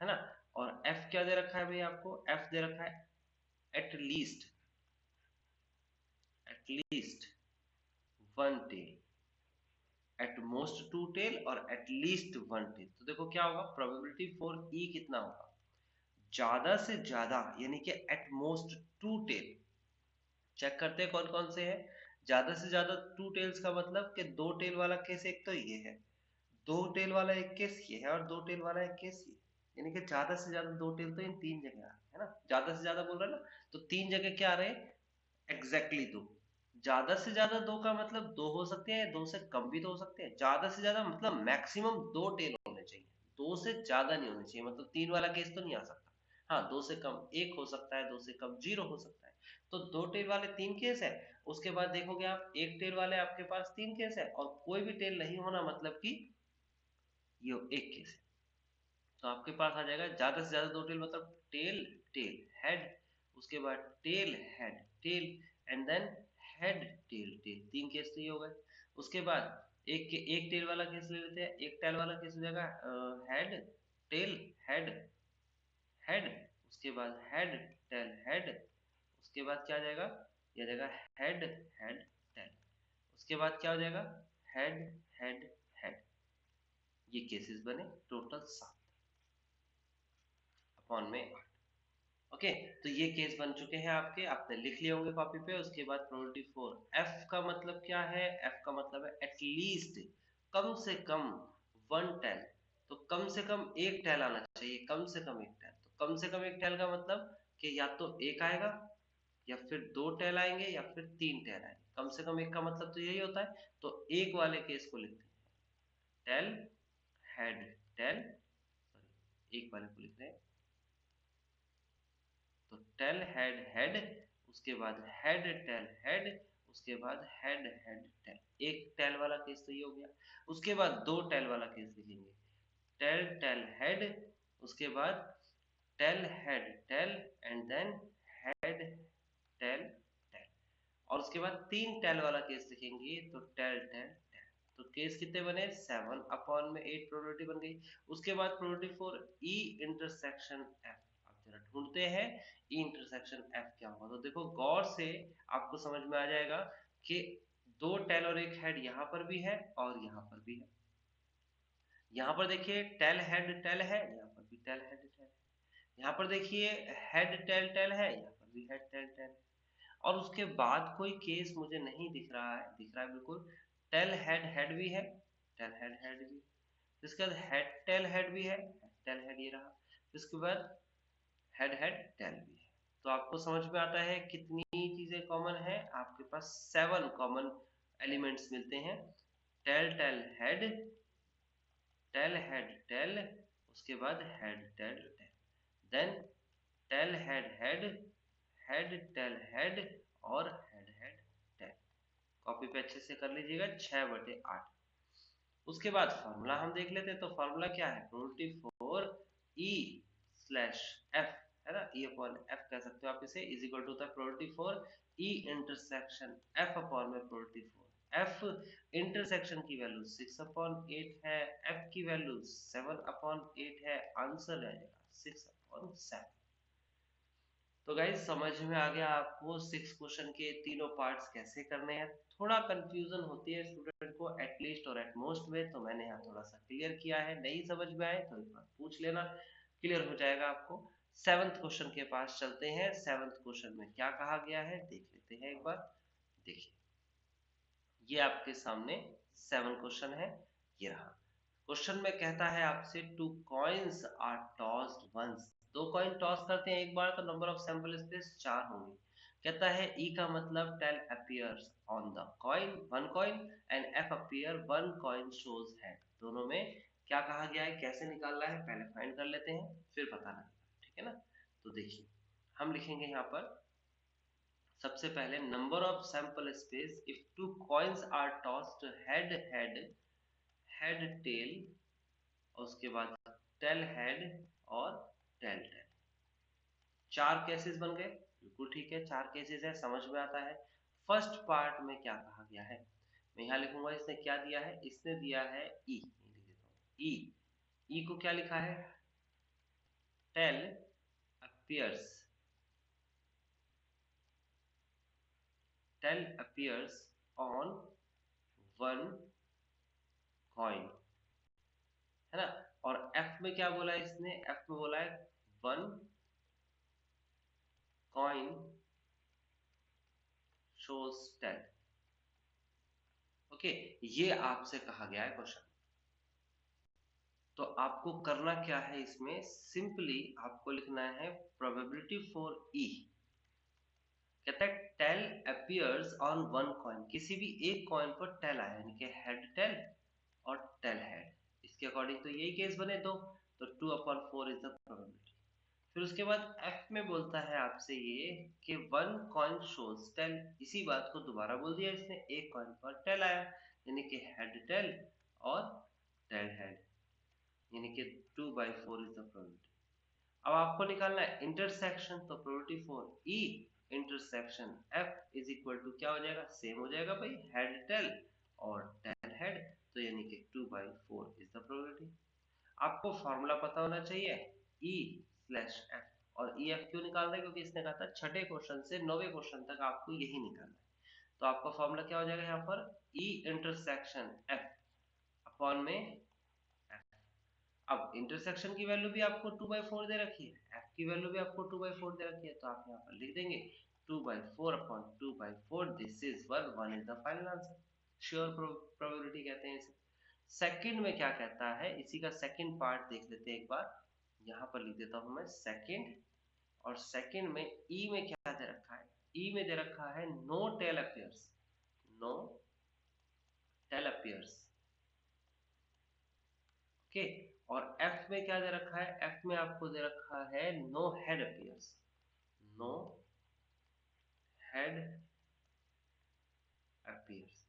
है ना। और एफ क्या दे रखा है भाई, आपको एफ दे रखा है at least, at least one tail, at most two tail और एट लीस्ट वन टेल। तो देखो क्या होगा, प्रोबेबिलिटी फॉर ई कितना होगा, ज्यादा से ज्यादा, यानी कि at most two tail. Check करते हैं कौन कौन से हैं। ज्यादा से ज्यादा टू टेल्स का मतलब कि दो टेल वाला केस एक तो ये है, दो टेल वाला एक केस ये है और दो टेल वाला एक केस ये, यानी कि ज्यादा से ज्यादा दो टेल तो इन तीन जगह आ रहे हैं, है ना। ज्यादा से ज्यादा बोल रहे हैं ना, तो तीन जगह क्या आ रहे हैं, एग्जैक्टली दो। ज्यादा से ज्यादा दो का मतलब दो हो सकते हैं, दो से कम भी तो हो सकते हैं। ज्यादा से ज्यादा मतलब मैक्सिमम दो टेल होने चाहिए, दो से ज्यादा नहीं होने चाहिए, मतलब तीन वाला केस तो नहीं आ सकता। हाँ, दो से कम एक हो सकता है, दो से कम जीरो हो सकता है। तो दो टेल वाले तीन केस है। उसके बाद देखोगे आप एक टेल वाले आपके पास तीन केस है और कोई भी टेल नहीं होना मतलब कि ये एक केस है। तो आपके पास आ जाएगा ज्यादा से ज्यादा दो टेल मतलब टेल टेल हेड, उसके बाद tail head tail and then head tail tail. तीन केस तो ये हो गए। उसके बाद एक टेल वाला केस ले लेते हैं। एक टेल वाला केस हो जाएगा हेड टेल हेड हेड, उसके बाद हेड टेल हेड, उसके बाद क्या आ जाएगा, ये आ जाएगा हेड हेड टेल, उसके बाद क्या हो जाएगा हेड हेड हेड। ये केसेस बने टोटल 7 अपॉन में। ओके, तो ये केस बन चुके हैं आपके, आपने लिख लिए होंगे कॉपी पे। उसके बाद प्रोबेबिलिटी फॉर एफ का मतलब क्या है, एफ का मतलब है एटलीस्ट, कम से कम वन टेल। तो कम से कम एक टेल आना चाहिए, कम से कम एक टेल। तो कम से कम एक टेल का मतलब कि या तो एक आएगा या फिर दो टेल आएंगे या फिर तीन टेल आएंगे। कम से कम एक का मतलब तो यही होता है। तो एक वाले केस को लिखते हैं टेल हेड टेल, सॉरी एक वाले को लिख रहे हैं, तो टेल हेड हेड, उसके बाद हेड टेल हेड, उसके बाद हेड हेड टेल। एक टेल वाला केस तो ये हो गया। उसके बाद दो टेल वाला केस लिखेंगे, टेल टेल हेड, उसके बाद tail head tail and then head tail tail. और उसके बाद तीन टेल वाला केस लिखेंगे तो टेल टेल टेल। तो केस कितने बने, 7 अपॉन में 8 प्रोबेबिलिटी बन गई। उसके बाद probability for E intersection F. अब जरा ढूंढते हैं ई इंटरसेक्शन एफ क्या होगा। तो देखो गौर से आपको समझ में आ जाएगा कि दो टेल और एक हेड यहाँ पर भी है और यहाँ पर भी है। यहाँ पर देखिए टेल हेड टेल है, यहाँ पर भी टेल हेड टेल है। यहाँ पर देखिए हेड टेल टेल है, यहाँ पर भी हेड टेल टेल है। और उसके बाद कोई केस मुझे नहीं दिख रहा है, दिख रहा है बिल्कुल, टेल हेड हेड भी है, टेल हेड हेड भी, इसके बाद हेड टेल हेड भी है, टेल हेड ये रहा, इसके बाद हेड हेड टेल भी है। तो आपको समझ में आता है कितनी चीजें कॉमन है, आपके पास 7 कॉमन एलिमेंट्स मिलते हैं। Tail tail head, tail head tail, उसके बाद head tail tail, then tail head head, head tail head और हेड हेड टेल। कॉपी पे अच्छे से कर लीजिएगा, 6/8। उसके बाद फॉर्मूला हम देख लेते हैं। तो फॉर्मूला क्या है, probability for E slash F, है ना, ई अपॉन एफ कह सकते हो आप इसे, इज इक्वल टू होता है probability for E intersection F upon में प्रोबेबिलिटी फॉर एफ इंटरसेक्शन की वैल्यू 6 अपॉन 8 है, एफ की वैल्यू 7 अपॉन 8 है, आंसर रहेगा 6 अपॉन 7। तो गाइज समझ में आ गया आपको 6 क्वेश्चन के तीनों पार्ट्स कैसे करने हैं। थोड़ा कंफ्यूजन होती है स्टूडेंट को एटलीस्ट और एटमोस्ट में, तो मैंने यहाँ थोड़ा सा क्लियर किया है। नहीं समझ में आए तो एक बार पूछ लेना, क्लियर हो जाएगा आपको। 7th क्वेश्चन के पास चलते हैं। 7th क्वेश्चन में क्या कहा गया है देख लेते हैं एक बार। देखिए ये आपके सामने 7 क्वेश्चन है, ये रहा। क्वेश्चन में कहता है आपसे two coins are tossed once, दो कॉइन टॉस करते हैं एक बार तो नंबर ऑफ सैंपल स्पेस 4 होंगे। कहता है ई का मतलब 10 appears on the coin, one coin, and F appear one coin shows head. दोनों में क्या कहा गया है, कैसे निकालना है पहले फाइंड कर लेते हैं फिर पता लगेगा, ठीक है ना। तो देखिए हम लिखेंगे यहाँ पर सबसे पहले number of sample space if two coins are tossed head head, head tail, और उसके बाद टेल हेड और टेल टेल। 4 केसेस बन गए, बिल्कुल ठीक है, 4 केसेस है, समझ में आता है। फर्स्ट पार्ट में क्या कहा गया है, मैं यहाँ लिखूंगा इसने क्या दिया है, इसने दिया है ई, ई, ई को क्या लिखा है, tail appears, tail appears on one coin, है ना। और एफ में क्या बोला है इसने, एफ में बोला है one coin shows tail. Okay, ये आपसे कहा गया है क्वेश्चन। तो आपको करना क्या है इसमें, सिंपली आपको लिखना है प्रोबेबिलिटी फॉर ई। कहता है tail appears on one coin, किसी भी एक कॉइन पर टेल आया यानी कि हेड टेल और टेल हेड, इसके अकॉर्डिंग तो यही केस बने दो, तो 2/4 इज द प्रोबेबिलिटी। फिर उसके बाद एफ में बोलता है आपसे ये कि वन कॉइन शोज टेल, इसी बात को दोबारा बोल दिया इसने, एक कॉइन पर टेल आया यानी कि हेड टेल और टेल हेड, यानी कि 2/4 इज द प्रोबेबिलिटी। अब आपको निकालना है इंटरसेक्शन, तो probability for E intersection F is equal to क्या हो जाएगा, सेम हो जाएगा भाई, हेड टेल और टेल हेड, तो यानी कि 2/4 इज द प्रोबेबिलिटी। आपको फॉर्मूला पता होना चाहिए ई स्लैश एफ, और ई एफ क्यों निकाल रहे हैं, क्योंकि इसने कहा था छठे क्वेश्चन से 9वें क्वेश्चन तक आपको यही निकालना है। तो आपका फॉर्मूला क्या हो जाएगा यहाँ पर, ई इंटरसेक्शन एफ अपॉन में एफ। अब इंटरसेक्शन की वैल्यू भी आपको 2/4 दे रखी है, एफ की वैल्यू भी आपको 2/4 दे रखी है, तो आप यहाँ पर लिख देंगे 2/4 upon 2/4, this is 1 is the final answer. Sure probability कहते हैं इसे। सेकंड में क्या कहता है, इसी का सेकंड पार्ट देख लेते हैं एक बार। यहाँ पर लिख देता हूं मैं सेकंड, और सेकंड में ई में क्या दे रखा है, ई में दे रखा है no tail appears, no tail appears, okay. और एफ में क्या दे रखा है, एफ में आपको दे रखा है no head appears, no head appears.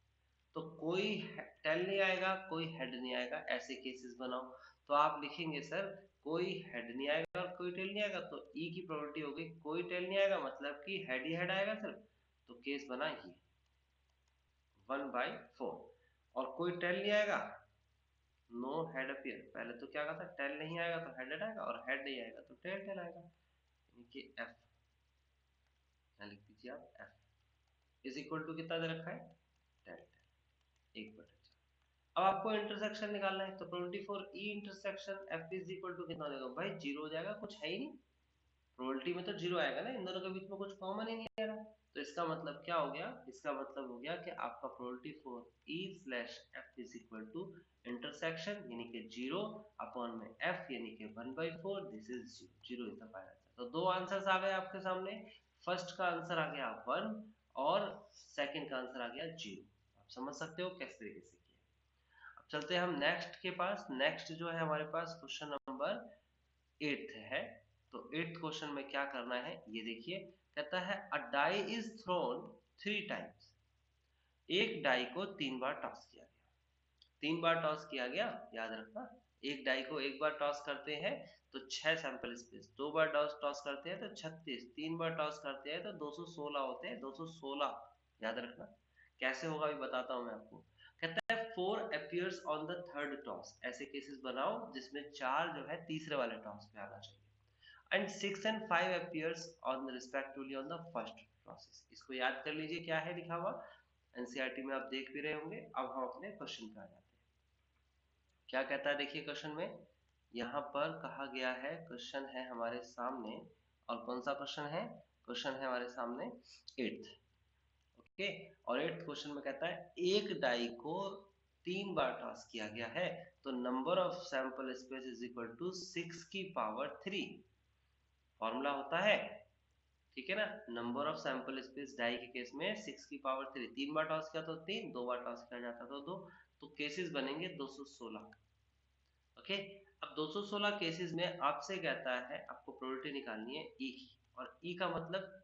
तो कोई टेल नहीं आएगा, कोई हेड नहीं आएगा, ऐसे केसेस बनाओ। तो आप लिखेंगे सर कोई हेड नहीं आएगा और कोई टेल नहीं आएगा, तो ई की प्रोबेबिलिटी होगी कोई टेल नहीं आएगा मतलब कि हेड ही हेड आएगा सर, तो केस बना ये 1/4। और कोई टेल नहीं आएगा, नो हेड अपीयर, पहले तो क्या कहा था, टेल नहीं आएगा तो हेड आएगा, और हेड नहीं आएगा तो टेल टेल आएगा, यानी कि एफ, लिख दीजिए आप एफ इज इक्वल टू कितना दे रखा है, टेल टेल 1/4। अब आपको इंटरसेक्शन निकालना है, तो probability for E intersection F is equal to कितना हो जाएगा भाई, जीरो हो जाएगा, कुछ है ही नहीं, प्रोबेबिलिटी में तो जीरो आएगा ना, इन दोनों के बीच में कुछ कॉमन ही नहीं आ रहा। तो इसका मतलब क्या हो गया, इसका मतलब हो गया कि आपका probability for E slash F is equal to intersection यानी कि जीरो अपॉन में एफ यानी कि 1/4, this is zero is the final answer. तो दो आंसर्स आ गए आपके सामने, फर्स्ट का आंसर आ गया 1 और सेकंड का आंसर आ गया 0। आप समझ सकते हो किस तरीके से किया। अब चलते हैं हम नेक्स्ट के पास। नेक्स्ट जो है हमारे पास क्वेश्चन नंबर 8 है। तो 8th क्वेश्चन में क्या करना है ये देखिए, कहता है अ डाई इज थ्रोन 3 टाइम्स, एक डाई को 3 बार टॉस किया गया, 3 बार टॉस किया गया, याद रखना। एक डाई को एक बार टॉस करते हैं तो 6 सैंपल स्पेस, 2 बार टॉस करते हैं तो 36, 3 बार टॉस करते हैं तो 216 होते हैं, 216 याद रखना। कैसे होगा अभी बताता हूँ मैं आपको। कहता है 4 appears on the third toss, ऐसे केसेस बनाओ जिसमें 4 जो है तीसरे वाले टॉस पे आना चाहिए। And 6 and 5 appears on respectively on the first process। इसको याद कर लीजिए क्या है लिखा हुआ, एनसीईआरटी में आप देख भी रहे होंगे। अब हम अपने क्वेश्चन पे आ जाते हैं। क्या कहता है देखिए क्वेश्चन में, यहाँ पर कहा गया है, क्वेश्चन है हमारे सामने, और कौन सा क्वेश्चन है, क्वेश्चन है हमारे सामने 8th। ओके, और 8th क्वेश्चन में कहता है एक डाई को 3 बार टॉस किया गया है तो number of sample space is equal to 6 की पावर 3। फॉर्मूला होता है, ठीक है ना, number of sample space die के केस में 6 की पावर 3, 3 बार टॉस किया तो 3, 2 बार टॉस किया जाता तो 2, तो केसेस बनेंगे 216। ओके, अब 216 केसेस में आपसे कहता है आपको प्रोबेबिलिटी निकालनी है ई की, और ई का मतलब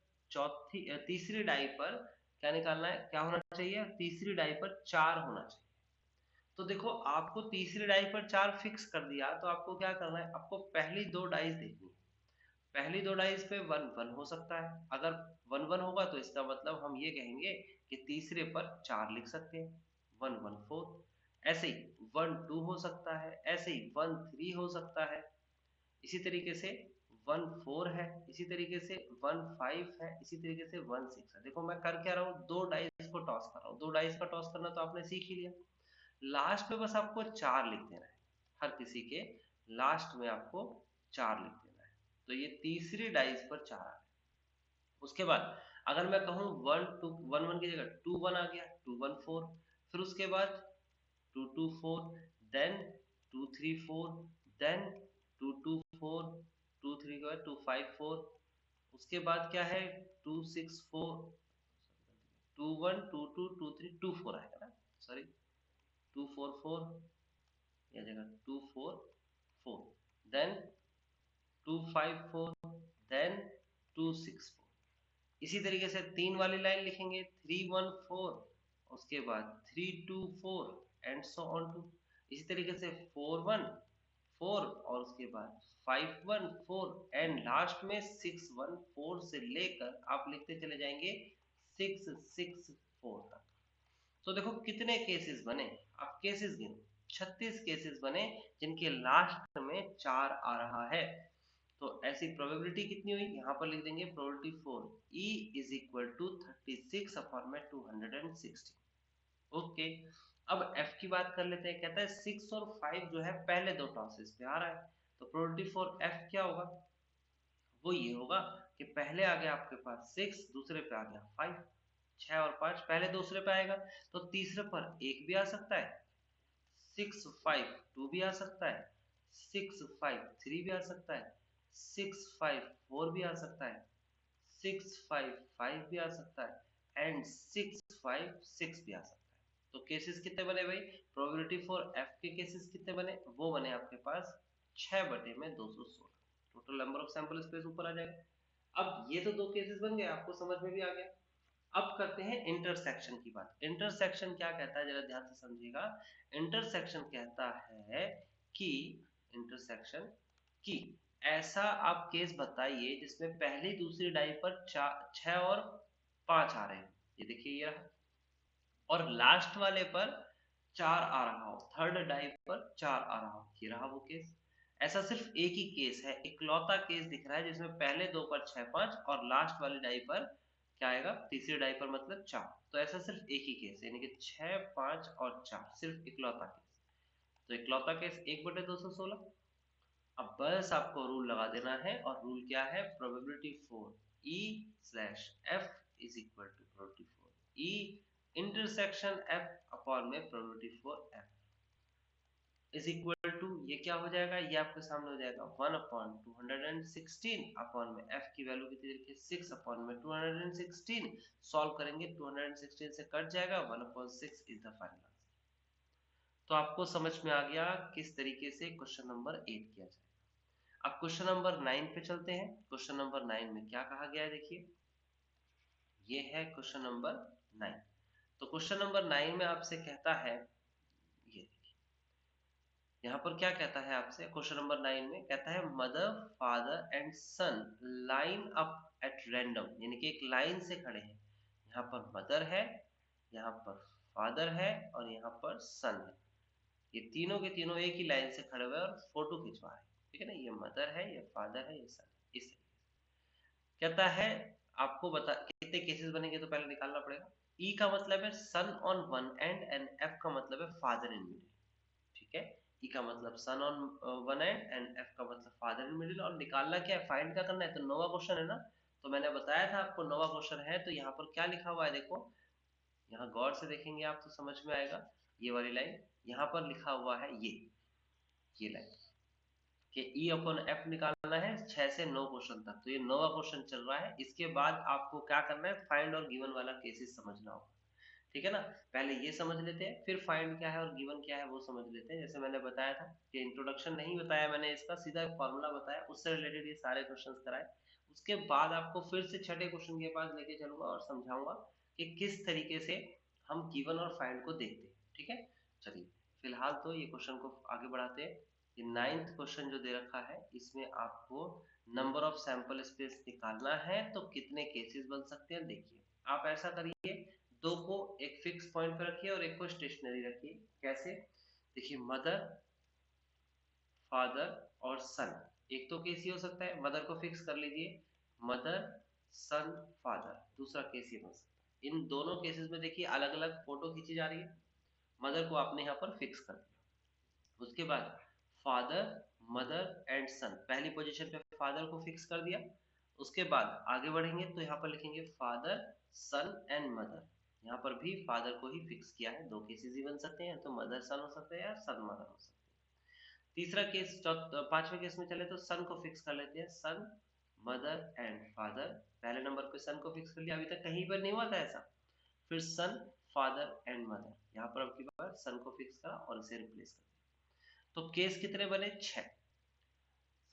तीसरी डाई पर क्या निकालना है, क्या होना चाहिए, तीसरी डाई पर 4 होना चाहिए। तो देखो आपको तीसरी डाई पर 4 फिक्स कर दिया, तो आपको क्या करना है, आपको पहली दो डाइस देखनी है। पहली दो डाइस पे 1 1 हो सकता है, अगर 1 1 होगा तो इसका मतलब हम ये कहेंगे कि तीसरे पर 4 लिख सकते हैं, 1 1 4। ऐसे ही 1 2 हो सकता है, ऐसे ही 1 3 हो सकता है, इसी तरीके से 1 4 है, इसी तरीके से 1 5 है, इसी तरीके से 1 6 है। देखो मैं कर क्या रहा हूँ, दो डाइस को टॉस कर रहा हूँ, दो डाइस का टॉस करना तो आपने सीख ही लिया। लास्ट में बस आपको 4 लिख देना है, हर किसी के लास्ट में आपको 4 लिख देना है। तो ये तीसरी डाइस पर 4 आ गए। उसके बाद अगर मैं कहूँ 1 2 1 1 की जगह 2 1 आ गया, 2 1 4, फिर उसके बाद 2 2 4, देन 2 3 4, देन 2 2 4, 2 3 के बाद 2 5 4, उसके बाद क्या है 2 6 4, 2 1 2 2 2 3 2 4 आएगा ना, सॉरी 2 4 4, या जगह 2 4 4, देन 2 5 4, देन 2 6 4। इसी तरीके से 3 वाली लाइन लिखेंगे 3 1 4, उसके बाद 3 2 4 एंड सो ऑन टू। इसी तरीके से 4 1 4, और उसके बाद 5 1 4 एंड लास्ट में 6 1 4 से लेकर आप लिखते चले जाएंगे 6 6 4 तक। तो देखो कितने केसेस बने, आप केसेस गिनो, 36 केसेस बने जिनके लास्ट में 4 आ रहा है। तो ऐसी प्रोबेबिलिटी कितनी हुई, यहाँ पर लिख देंगे probability 4, E is equal to 36 upon में 216। ओके, अब F की बात कर लेते हैं। कहता है 6 और 5 जो है पहले दो टॉसेस पे आ रहा है, तो प्रोबेबिलिटी फॉर F क्या होगा, वो ये होगा कि पहले आ गया आपके पास 6, दूसरे पे आ गया 5, 6 और 5 पहले दूसरे पे आएगा, तो तीसरे पर 1 भी आ सकता है, 6 5 2 भी आ सकता है, 6 5 3 भी आ सकता है, 6 5 4 भी आ सकता है, 6 5 5 भी आ सकता है, एंड 6 5 6 भी आ सकता है। तो केसेस कितने बने भाई, प्रोबेबिलिटी फॉर एफ के केसेस कितने बने, वो बने आपके पास 6 बटे में 216। Total number of sample space ऊपर आ जाएगा। अब ये तो दो केसेस बन गए, आपको समझ में भी आ गया। अब करते हैं इंटरसेक्शन की बात। इंटरसेक्शन क्या कहता है, जरा ध्यान से समझिएगा। इंटरसेक्शन कहता है कि इंटरसेक्शन की ऐसा आप केस बताइए जिसमें पहली दूसरी डाई पर 6 और 5 आ रहे हैं, ये देखिए ये रहा, और लास्ट वाले पर 4 आ रहा हो, थर्ड डाई पर 4 आ रहा हो, ये रहा वो केस। ऐसा सिर्फ एक ही केस है, इकलौता केस दिख रहा है जिसमें पहले दो पर 6 5 और लास्ट वाली डाई पर क्या आएगा, तीसरी डाई पर मतलब 4। तो ऐसा सिर्फ एक ही केस है, यानी कि 6 5 और 4, सिर्फ इकलौता केस। तो इकलौता केस 1 बटे 216। अब बस आपको रूल लगा देना है, और रूल क्या है, probability for E slash F is equal to probability for E intersection F upon में probability for F is equal to, ये क्या हो जाएगा, ये आपके सामने हो जाएगा 1 अपॉन 216 अपॉन में F की वैल्यू कितनी रखी, 6 अपॉन में 216। सॉल्व करेंगे 216 से कट जाएगा, 1 upon 6 is the final answer. तो आपको समझ में आ गया किस तरीके से क्वेश्चन नंबर 8 किया जाए। अब क्वेश्चन नंबर 9 पे चलते हैं। क्वेश्चन नंबर 9 में क्या कहा गया है देखिए, ये है क्वेश्चन नंबर 9। तो क्वेश्चन नंबर 9 में आपसे कहता है, ये यहाँ पर क्या कहता है आपसे क्वेश्चन नंबर 9 में, कहता है mother father and son line up at random, यानी कि एक लाइन से खड़े हैं। यहाँ पर मदर है, यहाँ पर फादर है और यहाँ पर सन है। ये तीनों के तीनों एक ही लाइन से खड़े हुए हैं और फोटो खिंचवा रहे हैं, ठीक है ना। ये मदर है, ये फादर है, ये सन है। इस कहता है आपको बता कितने केसेस बनेंगे तो पहले निकालना पड़ेगा। ई का मतलब है son on one and and F का मतलब है फादर इन मिडिल, ठीक है। ई का मतलब son on one and and F का मतलब फादर इन मिडिल। और निकालना क्या है, फाइंड क्या करना है, तो नोवा क्वेश्चन है ना। तो मैंने बताया था आपको नोवा क्वेश्चन है, तो यहाँ पर क्या लिखा हुआ है देखो, यहाँ गौर से देखेंगे आप तो समझ में आएगा। ये वाली लाइन यहाँ पर लिखा हुआ है, ये लाइन कि ई अपॉन एफ निकालना है 6 से 9 क्वेश्चन तक। तो ये 9वां क्वेश्चन चल रहा है। इसके बाद आपको क्या करना है, फाइंड और गिवन वाला केसेस समझना होगा, ठीक है ना। पहले ये समझ लेते हैं, फिर फाइंड क्या है और गिवन क्या है वो समझ लेते हैं। जैसे मैंने बताया था कि इंट्रोडक्शन नहीं बताया मैंने, इसका सीधा फॉर्मूला बताया, उससे रिलेटेड ये सारे क्वेश्चंस कराए। उसके बाद आपको फिर से छठे क्वेश्चन के पास लेके चलूंगा और समझाऊंगा कि किस तरीके से हम गिवन और फाइंड को देखते हैं, ठीक है। चलिए फिलहाल तो ये क्वेश्चन को आगे बढ़ाते हैं। ये 9th क्वेश्चन जो दे रखा है, इसमें आपको नंबर ऑफ सैंपल स्पेस निकालना है, तो कितने केसेस बन सकते हैं देखिए। आप ऐसा करिए, दो को एक फिक्स पॉइंट पर रखिए और एक को स्टेशनरी रखिए। कैसे, देखिए मदर फादर और सन, एक तो केस ये हो सकता है, मदर को फिक्स कर लीजिए, मदर सन फादर, दूसरा केस ये हो सकता है। इन दोनों केसेस में देखिए अलग अलग फोटो खींची जा रही है। मदर को आपने यहाँ पर फिक्स कर दिया। उसके बाद फादर मदर एंड सन, पहली पोजीशन पे फादर को फिक्स कर दिया। उसके बाद आगे बढ़ेंगे तो यहाँ पर लिखेंगे फादर सन एंड मदर, यहाँ पर भी फादर को ही फिक्स किया है। दो केसेस ही बन सकते हैं, तो मदर सन हो सकते हैं या सन मदर हो सकते हैं। तीसरा केस, पांचवें केस में चले तो सन को फिक्स कर लेते हैं, सन मदर एंड फादर। पहले नंबर पे सन को फिक्स कर लिया, अभी तक कहीं पर नहीं हुआ था ऐसा। फिर सन फादर एंड मदर, यहाँ पर अब की बार सन को फिक्स करा और इसे रिप्लेस कर दिया। तो केस कितने बने, 6।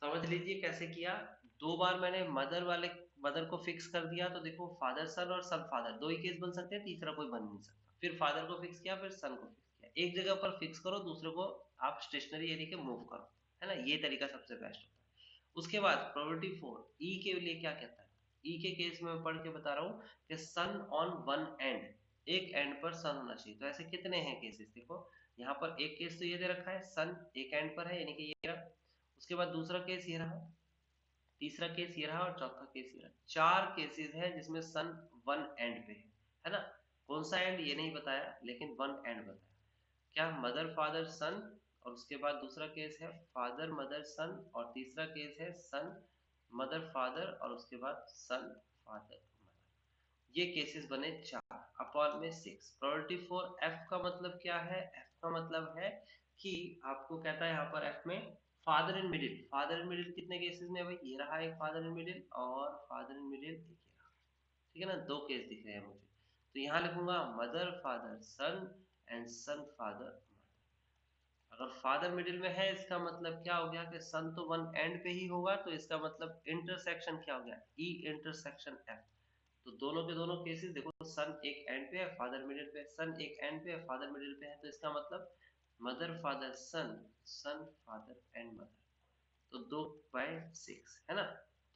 समझ लीजिए कैसे किया। दो बार मैंने मदर को फिक्स कर दिया, तो देखो फादर सन और सन फादर दो ही केस बन सकते हैं, तीसरा कोई बन नहीं सकता। फिर फादर को फिक्स किया, फिर सन को फिक्स किया। एक जगह पर फिक्स करो, दूसरे को आप स्टेशनरी यानी कि मूव करो, है ना। ये तरीका सबसे बेस्ट होता है। उसके बाद प्रोबेबिलिटी 4 ई के लिए क्या कहता है। ई के केस में मैं पढ़ के बता रहा हूँ कि सन ऑन वन एंड, एक एंड पर सन होना चाहिए। तो ऐसे कितने हैं केसेस देखो, यहाँ पर एक केस तो ये दे रखा है, सन एक एंड पर है यानी कि ये रहा। उसके बाद दूसरा केस ये रहा, तीसरा केस ये रहा और चौथा केस ये रहा। 4 केसेस है जिसमें सन वन एंड पे है ना। कौन सा एंड ये नहीं बताया, लेकिन वन एंड बताया। क्या, मदर फादर सन, और उसके बाद दूसरा केस है फादर मदर सन, और तीसरा केस है सन मदर फादर, और उसके बाद सन फादर मदर। ये केसेस बने 4 अपॉन में 6। प्रोबेबिलिटी 4 एफ का मतलब क्या है, एफ का मतलब है कि आपको कहता है यहाँ पर एफ में father in middle. Father in middle कितने केसेस में है भाई, ये रहा एक फादर इन मिडिल और फादर इन मिडिल एक ये रहा, ठीक है ना। दो केस दिख रहे हैं मुझे, तो यहाँ लिखूंगा mother father son and son father mother. अगर फादर मिडिल में है, इसका मतलब क्या हो गया कि सन तो वन एंड पे ही होगा, तो इसका मतलब इंटरसेक्शन क्या हो गया, ई इंटरसेक्शन एफ। तो दोनों के दोनों केसेस देखो, सन एक एंड पे है, फादर मिडिल पे है। सन एक एंड पे है, फादर मिडिल पे है, तो इसका मतलब mother father son, son father and mother. तो 2/6 है ना।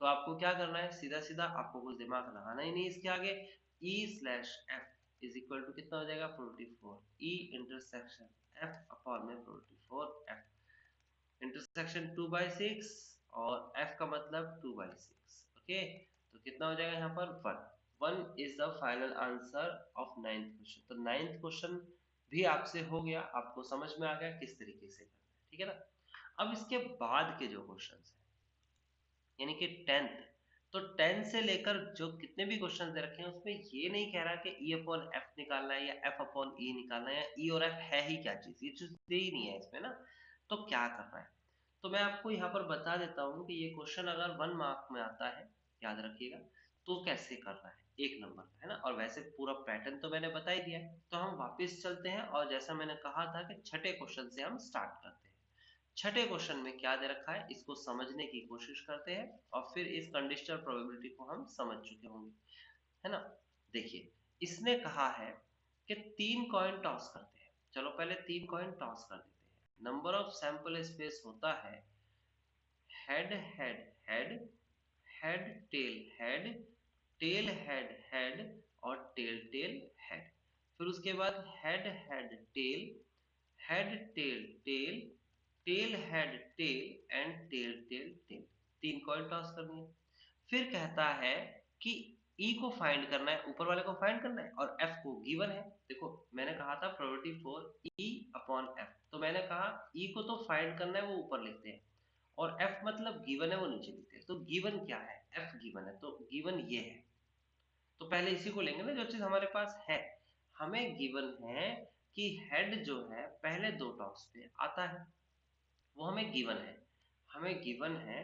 तो आपको क्या करना है, सीधा सीधा आपको कुछ दिमाग लगाना ही नहीं इसके आगे। E slash F is equal to कितना हो जाएगा, probability 4 E intersection F upon में प्रोबेबिलिटी 4 एफ। इंटरसेक्शन 2/6 और एफ का मतलब 2/6, ओके। तो कितना हो जाएगा यहाँ पर 1। 1 is the final answer of 9th question. तो 9th क्वेश्चन भी आपसे हो गया, आपको समझ में आ गया किस तरीके से करना है, ठीक है ना। अब इसके बाद के जो क्वेश्चंस हैं, यानी कि 10th, तो 10 से लेकर जो कितने भी क्वेश्चन दे रखे हैं, उसमें ये नहीं कह रहा कि ई अपॉन एफ निकालना है या एफ अपॉन ई निकालना है, या ई और एफ है ही क्या चीज, ये चीज दे ही नहीं है इसमें ना। तो क्या करना है, तो मैं आपको यहाँ पर बता देता हूँ कि ये क्वेश्चन अगर 1 मार्क में आता है, याद रखिएगा, तो कैसे करना है, 1 नंबर का है ना। और वैसे पूरा पैटर्न तो मैंने बता ही दिया है। तो हम वापस चलते हैं और जैसा मैंने कहा था कि छठे क्वेश्चन से हम स्टार्ट करते हैं। छठे क्वेश्चन में क्या दे रखा है, इसको समझने की कोशिश करते हैं और फिर इस कंडीशनल प्रोबेबिलिटी को हम समझ चुके होंगे, है ना। देखिए, इसने कहा है कि 3 कॉइन टॉस करते हैं। चलो पहले 3 कॉइन टॉस कर देते हैं। नंबर ऑफ सैंपल स्पेस होता है head head head, head tail head, tail head head और टेल टेल हेड। फिर उसके बाद head head tail, head tail tail, tail head tail and tail tail tail. 3 coin toss करनी है। फिर कहता है कि ई को फाइंड करना है, ऊपर वाले को फाइंड करना है और एफ को गिवन है। देखो मैंने कहा था probability for E upon F, तो मैंने कहा ई को तो फाइंड करना है, वो ऊपर लिखते हैं और एफ मतलब गिवन है, वो नीचे लिखते हैं। तो गिवन क्या है? एफ गिवन है, तो गिवन ये है। तो पहले इसी को लेंगे ना, जो चीज हमारे पास है। हमें गिवन है कि हेड जो है पहले दो टॉस पे आता है, वो हमें गिवन है। हमें गिवन है,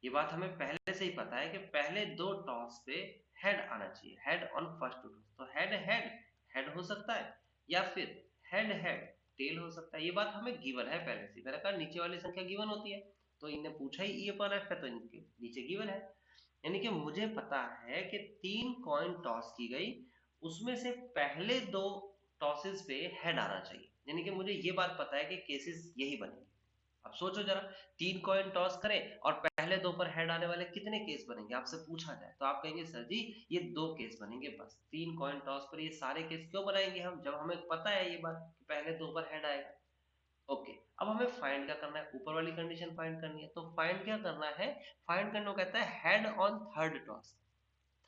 ये बात हमें पहले से ही पता है कि पहले दो टॉस पे हेड आना चाहिए, head on first two toss. तो हेड हेड, हेड हो सकता है या फिर हेड हेड टेल हो सकता है। ये बात हमें गिवन है पहले से। मैंने कहा नीचे वाली संख्या गिवन होती है, तो इन्हें पूछा ही ये पर एफ है, तो इनके नीचे गिवन है। यानी कि मुझे पता है कि 3 कॉइन टॉस की गई, उसमें से पहले दो टॉसेस पे हेड आना चाहिए। यानी कि मुझे ये बात पता है कि केसेस यही बनेंगे। अब सोचो जरा, 3 कॉइन टॉस करें और पहले दो पर हेड आने वाले कितने केस बनेंगे आपसे पूछा जाए, तो आप कहेंगे सर जी ये 2 केस बनेंगे बस। 3 कॉइन टॉस पर ये सारे केस क्यों बनाएंगे हम, जब हमें पता है ये बात कि पहले दो पर हेड आएगा। ओके, अब हमें फाइंड क्या करना है? ऊपर वाली कंडीशन फाइंड करनी है। तो फाइंड क्या करना है? फाइंड करने को कहता है head on third toss.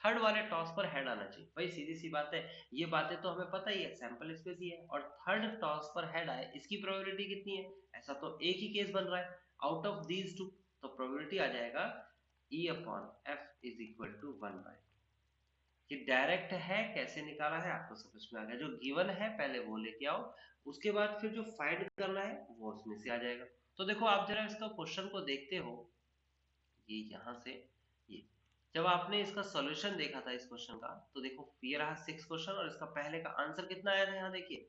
Third वाले टॉस पर हेड आना चाहिए। भाई सीधी सी बात है, ये बातें तो हमें पता ही है, सैंपल स्पेस ही है और थर्ड टॉस पर हेड आए इसकी प्रोबेबिलिटी कितनी है? ऐसा तो एक ही केस बन रहा है आउट ऑफ दीज टू, तो प्रोबेबिलिटी आ जाएगा E upon F is equal to 1/2। ये डायरेक्ट है, कैसे निकाला है आपको समझ में आ गया। जो गिवन है पहले वो लेके आओ, उसके बाद फिर जो फाइंड करना है वो उसमें से आ जाएगा। तो देखो आप जरा इसका क्वेश्चन को देखते हो, ये यहाँ से ये, जब आपने इसका सॉल्यूशन देखा था इस क्वेश्चन का, तो देखो ये रहा 6 क्वेश्चन और इसका पहले का आंसर कितना आया था, यहाँ देखिए।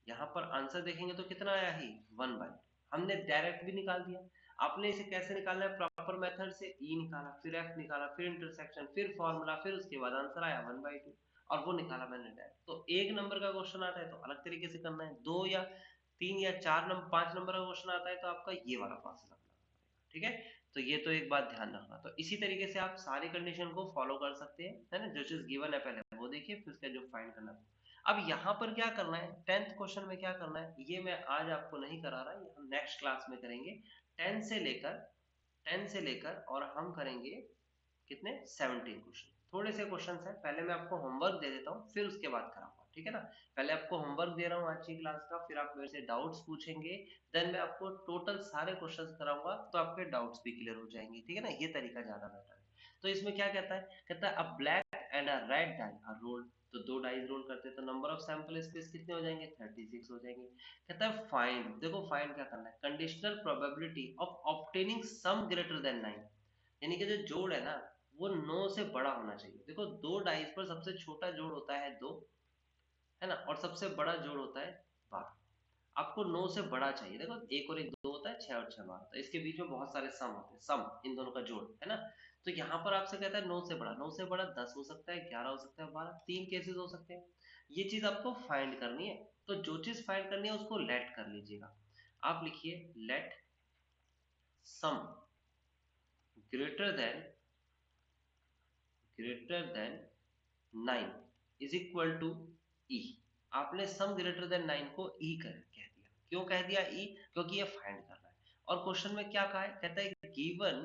यहाँ पर आंसर देखेंगे तो कितना आया ही 1/2। हमने डायरेक्ट भी निकाल दिया। आपने इसे कैसे निकालना है? प्रॉपर मेथड से ई निकाला, फिर एफ निकाला, फिर इंटरसेक्शन, फिर फॉर्मूला, फिर उसके बाद आंसर आया 1/2 और वो निकाला मैंने डायरेक्ट। तो एक नंबर का क्वेश्चन आता है तो अलग तरीके से करना है, दो या तीन या चार नंबर 5 नंबर का क्वेश्चन आता है तो आपका ये वाला फॉर्मूला अपनाना पड़ेगा। ठीक है, तो ये तो एक बात ध्यान रखना। तो इसी तरीके से आप सारी कंडीशन को फॉलो कर सकते हैं, है ना। जो चीज गिवन है पहले वो देखिए, फिर उसका जो फाइंड करना है। अब यहाँ पर क्या करना है, 10th क्वेश्चन में क्या करना है, ये मैं आज आपको नहीं करा रहा, ये हम नेक्स्ट क्लास में करेंगे। 10 से लेकर 10 से लेकर और हम करेंगे कितने 17 क्वेश्चन। थोड़े से क्वेश्चन है, पहले मैं आपको होमवर्क दे देता हूँ फिर उसके बाद कराऊंगा, ठीक है ना। पहले आपको होमवर्क दे रहा हूँ आज की क्लास का, फिर आप मेरे से डाउट्स पूछेंगे, देन मैं आपको टोटल सारे क्वेश्चंस कराऊंगा तो आपके डाउट्स भी क्लियर हो जाएंगे, ठीक है ना। ये तरीका ज्यादा बेटर है। तो इसमें क्या कहता है, कहता है a black and a red die are rolled. तो दो डाइस रोल करते हैं तो नंबर ऑफ सैंपल स्पेस कितने हो जाएंगे? 36 हो जाएंगे। कहता है फाइंड, देखो फाइंड क्या करना है, conditional probability of obtaining some greater than 9। यानी कि जो जोड़ है ना वो 9 से बड़ा होना चाहिए। देखो दो डाइस पर सबसे छोटा जोड़ होता है 2, है ना, और सबसे बड़ा जोड़ होता है 12। आपको 9 से बड़ा चाहिए। देखो एक और एक 2 होता है, 6 और 6 12, तो इसके बीच में बहुत सारे सम होते हैं, सम इन दोनों का जोड़, है ना। तो यहाँ पर आपसे कहता है 9 से बड़ा, 9 से बड़ा 10 हो सकता है, 11 हो सकता है, 12, तीन केसेस हो सकते हैं। ये चीज आपको फाइंड करनी है। तो जो चीज फाइंड करनी है उसको लेट कर लीजिएगा। आप लिखिए let sum greater than greater than 9 is equal to E. आपने सम ग्रेटर देन 9 को ई कर कह दिया। क्यों कह दिया ई? क्योंकि ये फाइंड कर रहा है। और क्वेश्चन में क्या कहा है, कहता है given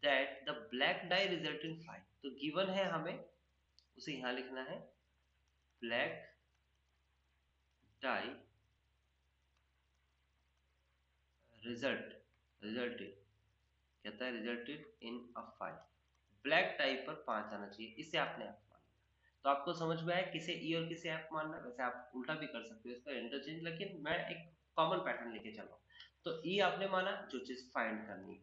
that the black dye result इन 5। तो गिवन है हमें, उसे यहां लिखना है ब्लैक डाई रिजल्ट, रिजल्टेड, कहता है resulted in a 5। Black dye पर 5 आना चाहिए, इसे आपने एफ मान लिया। तो आपको समझ में आया किसे ई और किसे एफ मानना है। वैसे आप उल्टा भी कर सकते हो इसका इंटरचेंज, लेकिन मैं एक कॉमन पैटर्न लेके चल रहा हूँ। तो ई आपने माना जो चीज फाइंड करनी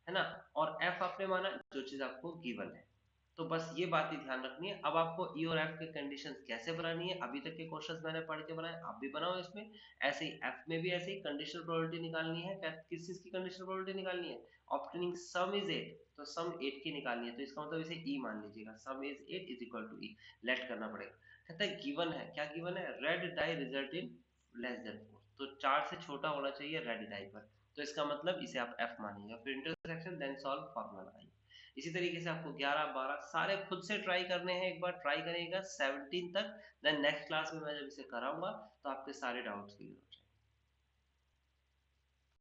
है ना, और एफ आपने माना जो चीज आपको गिवन है। तो बस ये बात ही ध्यान रखनी है। अब आपको ई और एफ के कंडीशंस कैसे बनानी है, अभी तक के क्वेश्चंस मैंने पढ़ के बनाए, आप भी बनाओ इसमें। ऐसे ही एफ में भी ऐसे ही कंडीशनल प्रोबेबिलिटी निकालनी है। किस चीज की कंडीशनल प्रोबेबिलिटी निकालनी है? ऑब्टेनिंग सम इज 8, तो सम 8 की निकालनी है, तो इसका मतलब इसे ई मान लीजिएगा, sum is 8 is equal to E. Let करना पड़ेगा। कहता है गिवन है, क्या गिवन है? Red die result in less than 4। तो 4 से छोटा होना चाहिए रेड डाइपर। तो इसका मतलब इसे आप एफ मानिएगा। फिर इंटरसेक्शन देन सॉल्व फॉर्मूला आई। इसी तरीके से आपको 11, 12 सारे खुद से ट्राई करने हैं। एक बार ट्राई करिएगा 17 तक, देन नेक्स्ट क्लास में मैं जब इसे कराऊंगा तो आपके सारे डाउट्स क्लियर